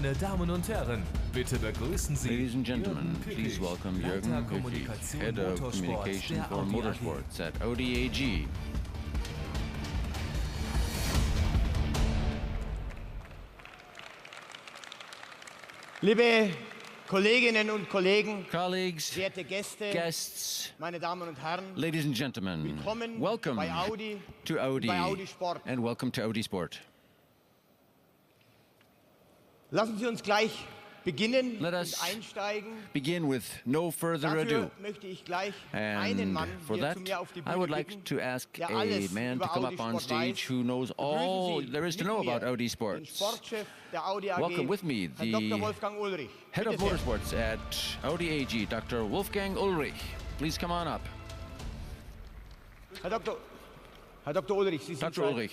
Meine Damen und Herren, bitte begrüßen Sie Ladies and gentlemen, please welcome Jürgen Küchig, Head of Communication for Motorsports at Audi AG. Liebe Kolleginnen und Kollegen, Colleagues, werte Gäste, guests, meine Damen und Herren, ladies and gentlemen, willkommen welcome bei Audi, to Audi bei Audi Sport. and welcome to Audi Sport. Lassen Sie uns gleich beginnen Let und us einsteigen. begin with no further Dafür ado. möchte ich gleich einen And Mann for hier that, zu mir auf die I would Bühne like bitten, to ask der a alles man to über come Audi up on Sport stage weiß. who knows all Begrüßen Sie there is to mit know mir about Audi den Sports. Sportchef der Audi AG, Welcome with me, Herrn Dr. the Wolfgang Ulrich. Head of Bitte sehr. Motorsports at Audi AG, Dr. Wolfgang Ulrich. Please come on up. Herr Dr. Ulrich, Sie sind Dr. seit Ulrich,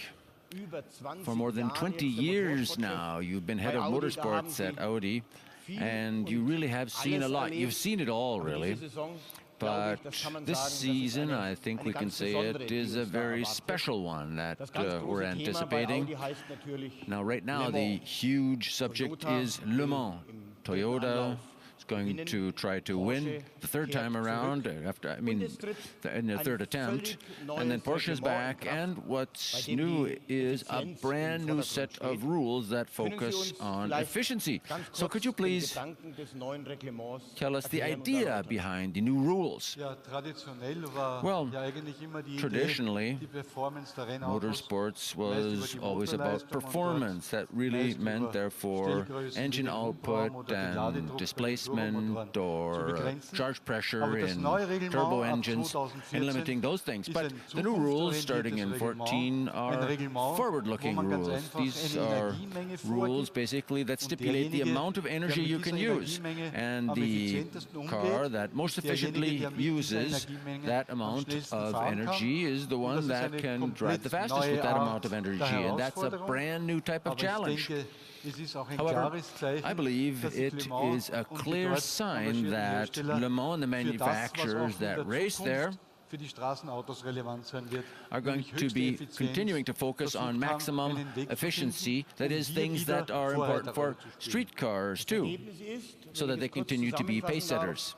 über 20 for more than Jahren 20 jetzt der years Motorsportchef now, you've been head bei of Audi. Da motorsports haben at Sie Audi, viel and you und really have seen a alles lot. erlebt. You've seen it all, Aber really. diese Saison, glaube But ich, das kann man this sagen, das ist season, eine I think we can ganz say besondere, it die is a uns da very erwartet. special one that Das ganz we're große Thema bei anticipating. Audi heißt natürlich Now, right now, Le the Mans. huge subject Toyota is Le Mans. im dritten Toyota Anlauf is going gewinnen. to try to win Porsche the third kehrt time around, zurück. after, I Und mean, es tritt in their ein third attempt. völlig And then neues Porsche is Reglement in back, Kraft, and bei what's dem new die is a Effizienz brand im new Vordergrund set of steht. rules that Können Sie focus uns on vielleicht efficiency. ganz So kurz could you den please Gedanken des neuen Reglements tell us the erklären und idea erläutern? behind the new rules? Ja, traditionell war Well, ja eigentlich immer die traditionally, Idee, die Performance der Rennautos Motorsports meist über was die always about Motorleistung und performance. That dort really meist meant über therefore Stellgrößen engine wie den output Hubraum oder den and Ladedruck bei den displacement Turbomotoren or zu begrenzen. charge pressure Aber das in neue Reglement turbo ab engines 2014 and limiting those things. ist But ein the new rules starting in zukunftsorientiertes 14 Reglement. are Ein Reglement, forward-looking wo man ganz rules. einfach These eine are Energiemenge rules vorgibt basically that und stipulate the derjenige, amount of energy der mit you can dieser use. Energiemenge And am the effizientesten car umgeht, that most derjenige, efficiently der mit dieser uses Energiemenge that am amount schnellsten of fahren kann. energy is the Und one das ist that eine can drive komplett the fastest with neue that Art amount of energy. der And that's a Herausforderung. brand new type of Aber ich challenge. denke, es ist auch ein However, klares Zeichen, I believe dass sich it Le Mans is a und die clear dort sign engagierten that Hersteller Le Mans and the für das, was manufacturers auch in that der race there Zukunft für die Straßenautos relevant sein wird, are going nämlich to höchste be Effizienz, continuing to focus on versucht haben, maximum einen Weg zu efficiency. finden, That is hier things wieder that are important for Vorreiterrolle zu spielen. street cars too, Ergebnis ist, so wenn that ich they es kurz continue to be pace zusammenfassen darf, setters.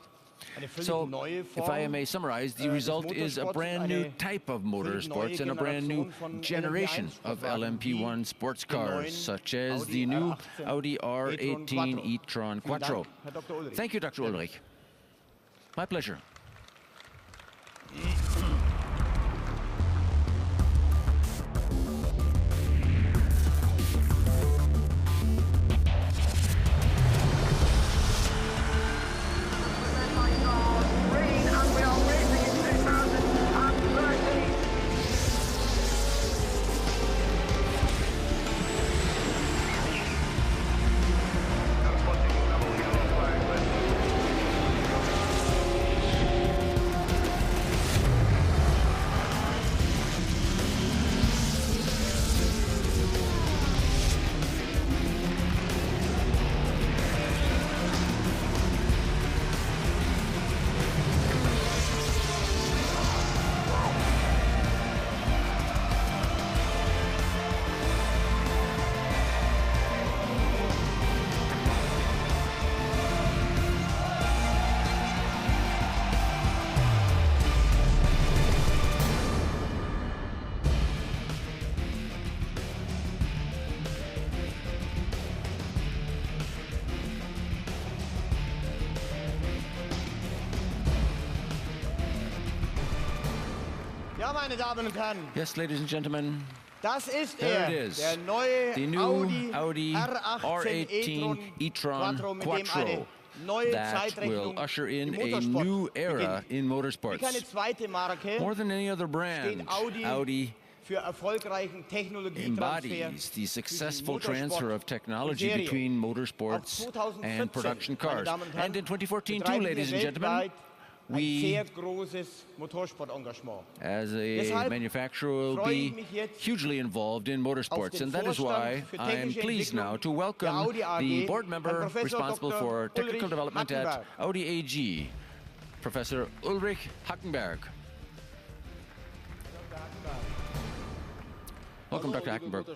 eine völlig So, neue if I Form may summarize, the des result is a Motorsports, brand new eine type of völlig neue motorsports and a brand new Generation von generation of LMP1 LMP1 sports den neuen cars, such as Audi the new R18 Audi R18 e-tron Vielen Dank, Quattro. Herr Dr. Ulrich. Thank you, Dr. Ulrich. My pleasure. Ja, meine Damen und Herren, Yes, ladies and gentlemen, das ist there er, it is. der neue The new Audi R18 e-tron Quattro, mit dem Quattro eine neue that will Zeitrechnung usher in im a Motorsport new era beginnt. in Wie motorsports. keine zweite Marke More than any other brand, steht Audi Audi für erfolgreichen Technologietransfer embodies the zwischen successful transfer of Motorsport technology und Serie. between motorsports Auch 2014, and production meine cars. Damen und Herren, And in 2014 too, betreiben wir ladies and gentlemen, weltweit ein we, sehr großes Motorsportengagement. as a Deshalb manufacturer, will freue ich be mich jetzt hugely involved in auf motorsports. den And that is why Vorstand für I am technische pleased now Entwicklung to der welcome Audi AG, the board Herrn member Professor responsible Dr. for technical Ulrich development at Hackenberg. Audi AG, Professor Ulrich Hackenberg. Welcome, Dr. Hackenberg.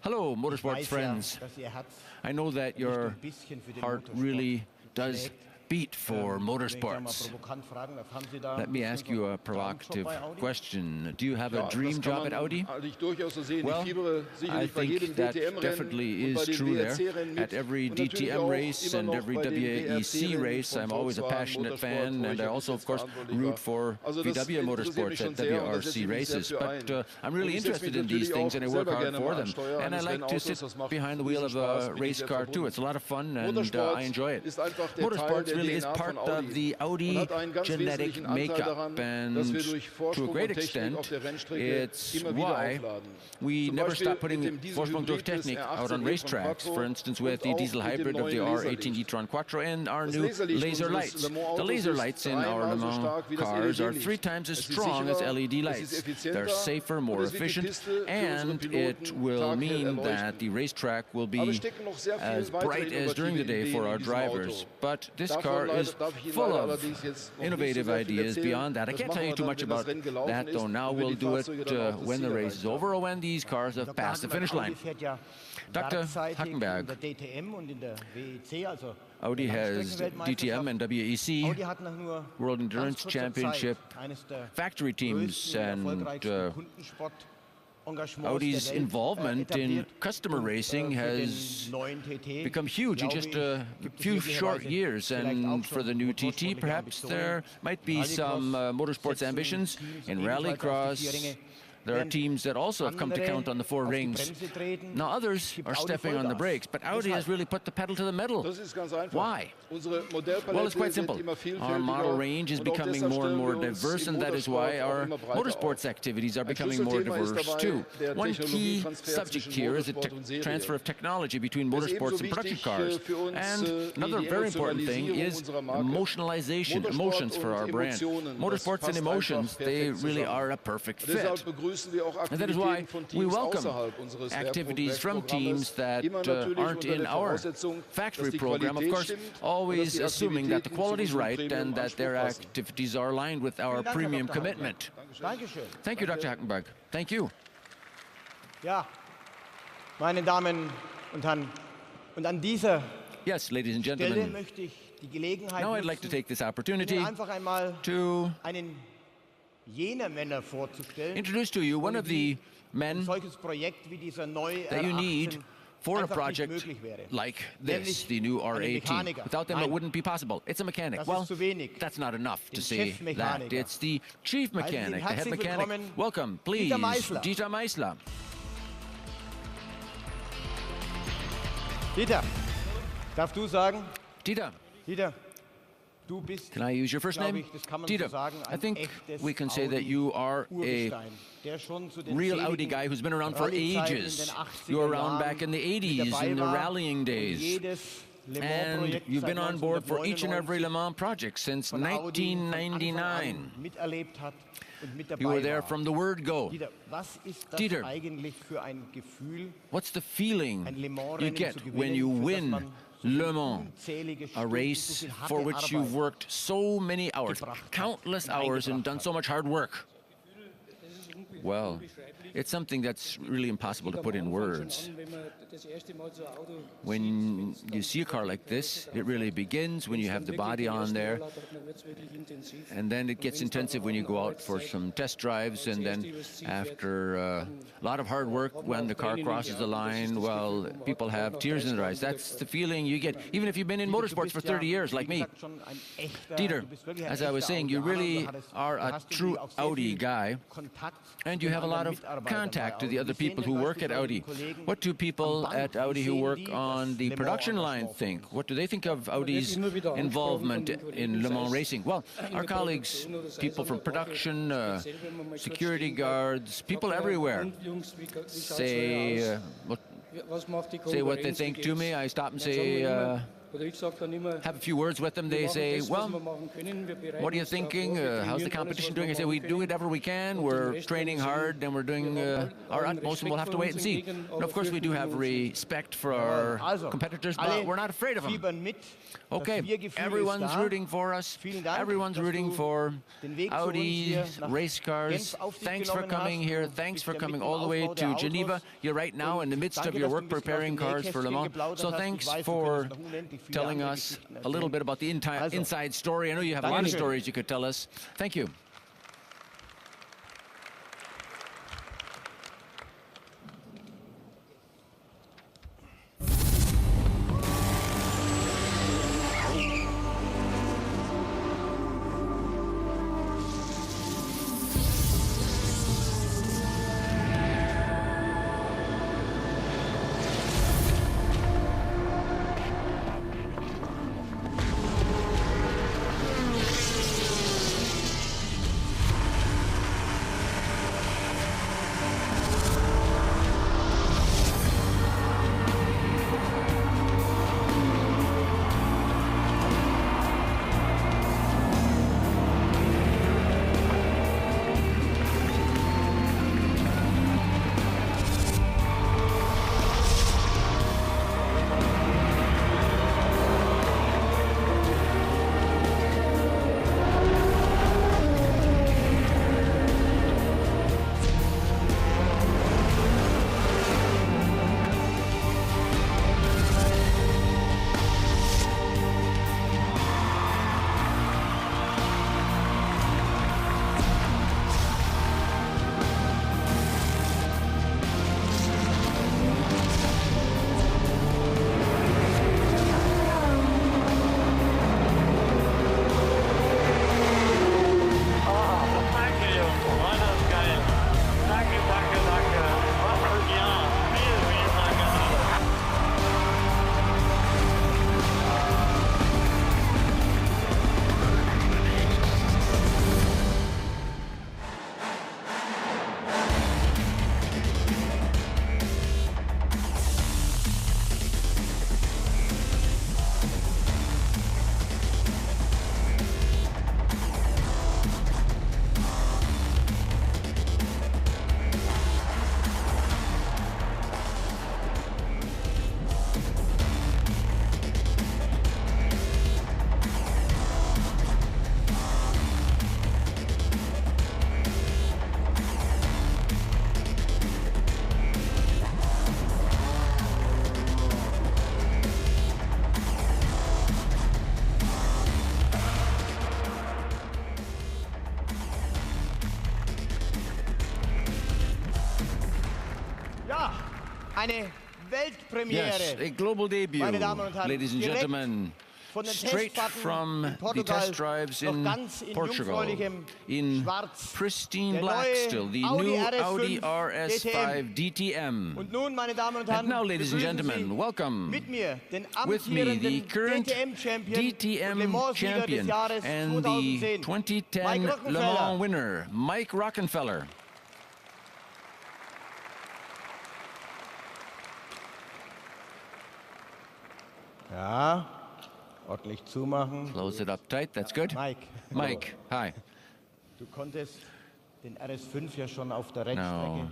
Hello, Ich motorsport weiß ja, friends. dass Ihr Herz I know that your ein bisschen für den heart Motorsport really does schlägt. beat for Wenn ich da mal motorsports. provokant fragen darf, haben Sie da Let me ein ask bisschen you so a einen provocative Traumjob bei Audi? question. Do you have a Ja, dream das kann job at man Audi? eigentlich durchaus so sehen. Well, Ich fiebere I sicherlich bei jedem think that DTM-Rennen definitely und bei is den true there. WRC-Rennen At mit. every Und natürlich DTM auch race immer and noch every bei den WEC WRC-Rennen race, von I'm always a Volkswagen passionate Motorsport, fan, wo and ich I ja also, bis of course, jetzt verantwortlich root war. for Also das VW interessiert Motorsport mich at schon sehr und da setze WRC ich mich sehr races. für ein. But I'm really Und ich setze mich interested in these natürlich things, auch and I work selber hard gerne for mal am them. Steuer And I eines like to Rennautos. sit Das macht behind the wheel of Spaß, a bin ich race sehr car too. verbunden. It's a lot of fun, and Motorsport I enjoy it. ist einfach der Teil Motorsports der really is DNA part von Audi of the und Audi hat einen ganz genetic wesentlichen Anteil makeup, daran, and dass wir durch to a Vorsprung great und Technik auf extent, der Rennstrecke it's immer wieder why aufladen. we Zum never Beispiel stop putting mit dem Vorsprung durch Dieselhybrid des Technik out on R18e racetracks. von For instance, with und the auch diesel mit dem hybrid of the neuen R18 Laserlicht. e-tron Quattro and our Das new Laserlicht laser unseres lights. Le Mans The Autos laser ist lights in our dreimal Le so Mans stark wie das cars are LED-Licht. 3 times as Es ist strong as sicherer, LED es ist lights. They're effizienter safer, und more es wird die efficient, Piste für unsere and Piloten it will taghell mean that erleuchten. the racetrack will Aber es be stecken noch sehr viele as weitere bright as during the day innovative for Ideen our in diesem Auto. drivers. But this Davon car leider- is darf ich Ihnen full leider of allerdings jetzt noch nicht so innovative sehr viel ideas erzählen. beyond that. I Das can't machen tell you wir too dann, much wenn das about Rennen gelaufen that, ist though. Now und wir we'll die do it Fahrzeuge dann auf das when the Ziel race is erreicht over or when these cars have Dr. passed the finish Audi line. fährt ja Dr. gleichzeitig Hackenberg. in der DTM und in der WEC, also Audi der has Langstreckenweltmeisterschaft. DTM and WEC, Audi hat nach nur World ganz Endurance kurzer Championship, Zeit eines der factory teams, größten und and erfolgreichsten Kundensport-Engagements Audi's der Welt, involvement in etabliert. customer Und, racing für den has neuen TT, become huge in glaube just ich, a gibt es few short möglicherweise years. vielleicht auch And for schon the new TT, motorsportliche perhaps Ambitionen. there might be Rallycross some motorsports setzen ambitions. Teams In ebenfalls auf die rallycross, Vierringe. there are Während teams that also have come to andere count on the four auf die rings. Bremse treten, Now others gibt are Audi stepping on the Vollgas. brakes, but Audi has Weshalb? really put the pedal to the metal. Das ist ganz einfach. Why? Unsere Modellpalette Well, it's quite wird simple. immer Our vielfältiger model range is und auch becoming deshalb more and stellen more wir uns diverse, im and that is Motorsport why auch our immer breiter motorsports auf. activities are Ein becoming more Schlüsselthema ist diverse dabei too. der One key Technologietransfer subject zwischen here is the Motorsport und Serie. transfer of technology between Das ist motorsports ebenso and production wichtig cars. für uns And wie another die very important thing Emotionalisierung is unserer Marke. emotionalization, Motorsport emotions for und our brand. Emotionen, Motorsports das and passt emotions, einfach they perfekt really zusammen. are a perfect Deshalb fit. begrüßen wir auch And that is why Aktivitäten von we Teams welcome außerhalb unseres activities from Werkprogrammes, teams that immer natürlich aren't unter in der our Voraussetzung, factory dass die program, of Qualität course, stimmt und dass always die assuming that the Aktivitäten quality is zu unserem right and that their Premium-Anspruch passen. activities are aligned with our Vielen Dank, Herr premium Dr. commitment. Dankeschön. Thank you, Dr. Hackenberg. Thank you. Ja, meine Damen und Herren, und an dieser Yes, ladies and Stelle gentlemen, möchte ich die Gelegenheit now I'd like to nutzen, take this opportunity Ihnen einfach einmal to einen jener Männer vorzustellen, introduce to you one of the ein men solches Projekt wie dieser neue that you need R18 for a einfach nicht project möglich wäre. like this, Nämlich the new einen R18. Mechaniker. Without them, it Nein. wouldn't be possible. It's a mechanic. Das Well, ist zu wenig. that's not enough to Den say that. Chefmechaniker. It's the chief Heißen Sie mechanic, the head herzlich mechanic. willkommen, Welcome, please, Dieter Meissler. Dieter Meissler. Dieter, darfst du sagen? Dieter, Dieter, du bist, can I use your first glaube name? ich, das kann man Dieter, so sagen, I ein think echtes we can say that you are a Urgestein, der schon zu den real seligen Audi guy who's been around for Rallye-Zeiten in ages. den 80er You were around Jahren back in the mit 80s, dabei in the war rallying und days. jedes Le Mans And Projekt you've seit been on board for each and every 1999 Le Mans project since von Audi von Anfang 1999. an miterlebt hat und mit You were dabei there war. from the word go. Dieter, was ist das Dieter. eigentlich für ein Gefühl, What's the feeling ein Le Mans you Rennen get zu when gewinnen, you für das win man so Le viele Mans, unzählige a Stunden, race so viel for harte which you've Arbeit worked so many hours, gebracht hat countless und hours, and eingebracht done hat? so much hard work? Well, it's something that's really impossible to put in words. When you see a car like this, it really begins when you have the body on there, and then it gets intensive when you go out for some test drives, and then after a lot of hard work, when the car crosses the line, well, people have tears in their eyes. That's the feeling you get, even if you've been in motorsports for 30 years, like me. Dieter, as I was saying, you really are a true Audi guy, and you have a lot of contact to the other people who work at Audi. What do people at Audi who work on the production line think? What do they think of Audi's involvement in Le Mans racing? Well, our colleagues, people from production, security guards, people everywhere say what they think to me. I stop and say, have a few words with them. They say, well, what are you thinking? How's the competition doing? I say, we do whatever we can. We're training hard and we're doing our utmost, and we'll have to wait and see. And of course, we do have respect for our competitors, but we're not afraid of them. Okay, everyone's rooting for us. Everyone's rooting for Audi race cars. Thanks for coming here. Thanks for coming all the way to Geneva. You're right now in the midst of your work preparing cars for Le Mans. So thanks for telling us a little bit about the inside story. I know you have a lot of stories you could tell us. Thank you. Eine Weltpremiere. Yes, a global debut, ladies and gentlemen, straight from the test drives in Portugal, in pristine black still, the new Audi RS5 DTM. And now, ladies and gentlemen, welcome with me the current DTM champion and the 2010 Le Mans winner, Mike Rockenfeller. Ja, ordentlich zumachen. Close it up tight, that's good. Mike, hi. Du konntest den RS5 ja schon auf der Rennstrecke. Now,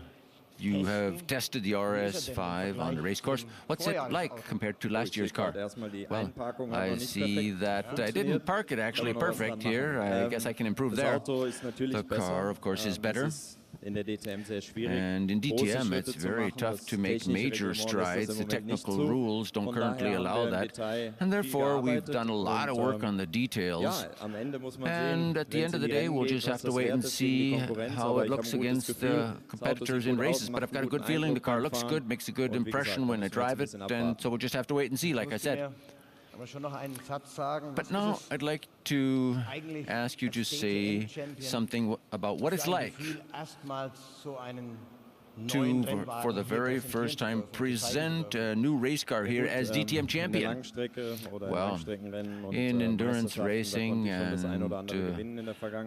you have tested the RS5 on the race course. What's it like compared to last year's car? Well, I see that I didn't park it actually perfect here. I guess I can improve there. The car, of course, is better. And in DTM, it's very tough to make major strides. The technical rules don't currently allow that. And therefore, we've done a lot of work on the details. And at the end of the day, we'll just have to wait and see how it looks against the competitors in races. But I've got a good feeling the car looks good, makes a good impression when I drive it. And so we'll just have to wait and see, like I said. But now I'd like to ask you to say something about what it's like to, for the very first time, present a new race car here as DTM champion. Well, in endurance racing and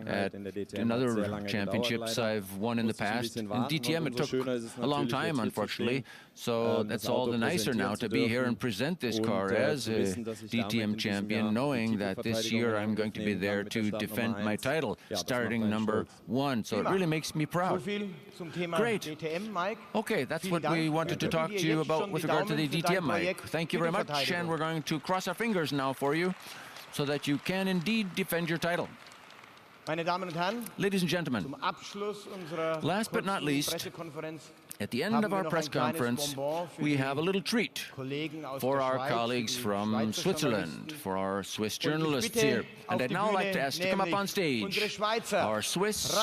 at another championships I've won in the past. In DTM it took a long time, unfortunately, so that's all the nicer now to be here and present this car as a DTM champion, knowing that this year I'm going to be there to defend my title, starting number 1. So it really makes me proud. Great. Okay, that's what we wanted to talk to you about with regard to the DTM, Mike. Thank you very much, and we're going to cross our fingers now for you so that you can indeed defend your title. Ladies and gentlemen, last but not least, at the end of our press conference, we have a little treat for our colleagues from Switzerland, for our Swiss journalists here. And I'd now like to ask to come up on stage our Swiss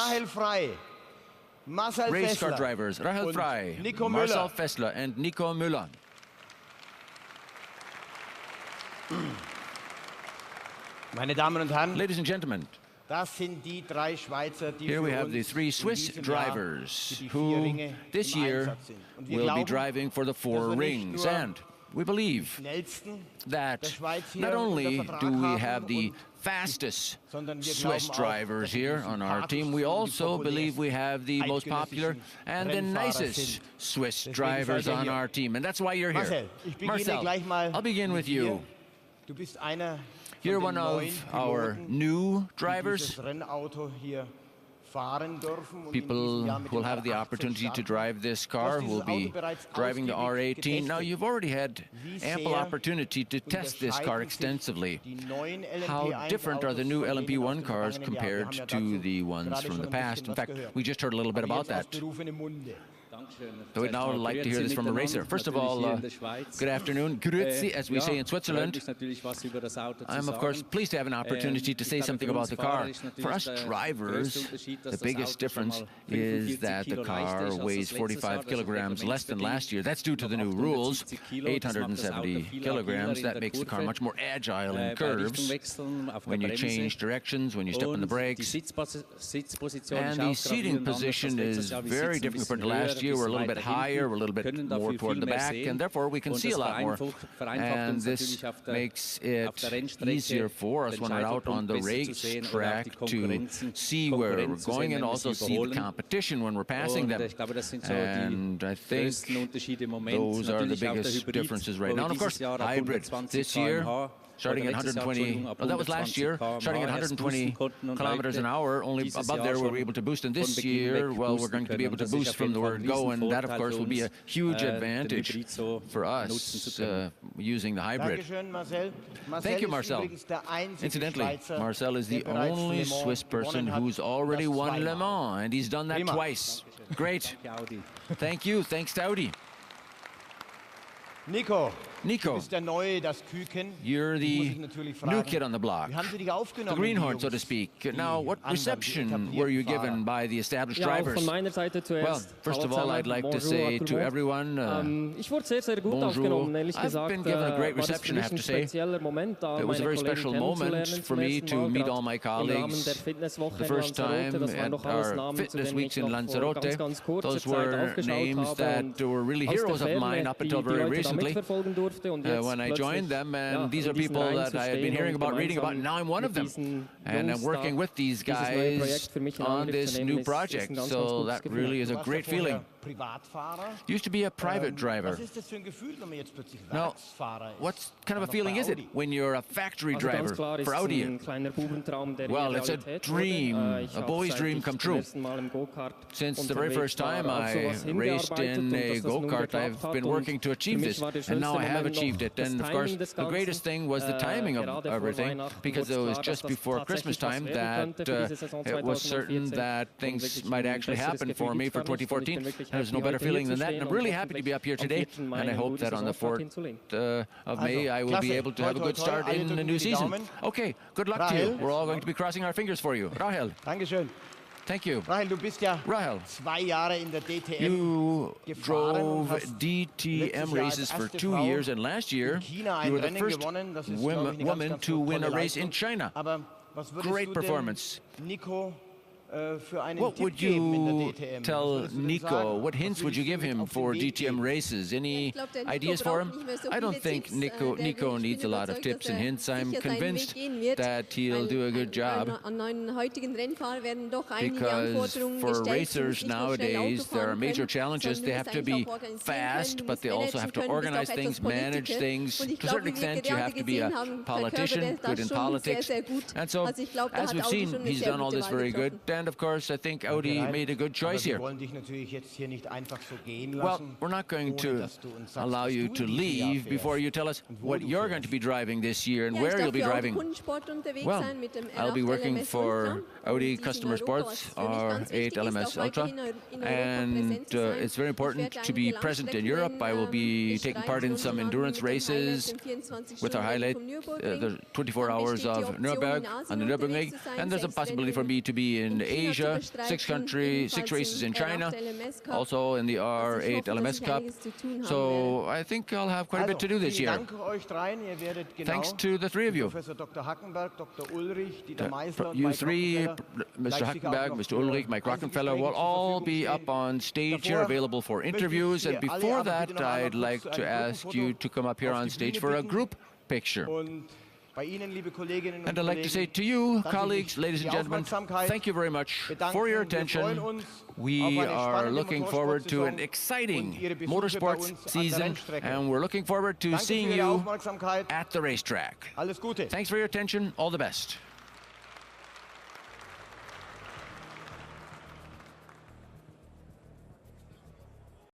race car drivers, Rahel Frey, Marcel Fessler, and Nico Müller. Ladies and gentlemen, here we have the 3 Swiss drivers who this year will be driving for the 4 rings. And we believe that not only do we have the fastest Swiss drivers here on our team, we also believe we have the most popular and the nicest Swiss drivers on our team. And that's why you're here. Marcel, I'll begin with you. You're one of our new drivers, people who will have the opportunity to drive this car, who will be driving the R18. Now, you've already had ample opportunity to test this car extensively. How different are the new LMP1 cars compared to the ones from the past? In fact, we just heard a little bit about that. So we'd now like to hear this from a racer. First of all, good afternoon, grüezi, as we say in Switzerland. I'm, of course, pleased to have an opportunity to say something about the car. For us drivers, the biggest difference is that the car weighs 45 kilograms less than last year. That's due to the new rules, 870 kilograms. That makes the car much more agile in curves, when you change directions, when you step on the brakes. And the seating position is very different from last year. We're a little bit higher, we're a little bit more toward the back, and therefore we can see a lot more. And this makes it easier for us when we're out on the racetrack to see where we're going and also see the competition when we're passing them. And I think those are the biggest differences right now. And of course, hybrid this year, starting at 120, well, that was last year, starting at 120 kilometers an hour, only above there we were able to boost. And this year, well, we're going to be able to boost from the word go, and that, of course, will be a huge advantage for us using the hybrid. Thank you, Marcel. Incidentally, Marcel is the only Swiss person who's already won Le Mans, and he's done that twice. Great. Thank you. Thanks to Audi. Nico, you're the new kid on the block, the greenhorn, so to speak. Now, what reception were you given by the established drivers? Well, first of all, I'd like to say to everyone, bonjour. I've been given a great reception, I have to say. It was a very special moment for me to meet all my colleagues. The first time at our fitness weeks in Lanzarote, those were names that were really heroes of mine up until very recently. When I joined them, and these are people that I had been hearing about, reading about, and now I'm one of them. And I'm working with these guys on this new project, so that really is a great feeling. Used to be a private driver. Now, what kind of a feeling is it when you're a factory driver for Audi? Well, it's a dream, a boy's dream come true. Since the very first time I raced in a go-kart, I've been working to achieve this, and now I have achieved it. And of course, the greatest thing was the timing of everything, because it was just before Christmas time that it was certain that things might actually happen for me for 2014. There's no better feeling than that, and I'm really happy to be up here today, and I hope that on the 4th of May I will be able to have a good start in the new season. Okay, good luck to you. We're all going to be crossing our fingers for you. Rahel. Thank you. Rahel, you drove DTM races for 2 years, and last year you were the first woman to win a race in China. Great performance. What would you tell Nico? What hints would you give him for DTM races? Any ideas for him? I don't think Nico needs a lot of tips and hints. I'm convinced that he'll do a good job, because for racers nowadays there are major challenges. They have to be fast, but they also have to organize things, manage things. To a certain extent, you have to be a politician, good in politics. And so, as we've seen, he's done all this very good. And of course, I think Audi made a good choice here. Well, we're not going to allow you to leave before you tell us what you're going to be driving this year and where you'll be driving. Well, I'll be working for Audi Customer Sports, R8 LMS Ultra, and it's very important to be present in Europe. I will be taking part in some endurance races with our highlight, the 24 hours of Nürburgring on the Nürburgring, and there's a possibility for me to be in Asia, 6 races in China, also in the R8 LMS Cup. So I think I'll have quite a bit to do this year. Thanks to the three of you. You three, Mr. Hackenberg, Mr. Ulrich, Mike Rockenfeller, will all be up on stage here, available for interviews. And before that, I'd like to ask you to come up here on stage for a group picture. And I'd like to say to you, colleagues, ladies and gentlemen, thank you very much for your attention. We are looking forward to an exciting motorsports season, and we're looking forward to seeing you at the racetrack. Thanks for your attention. All the best.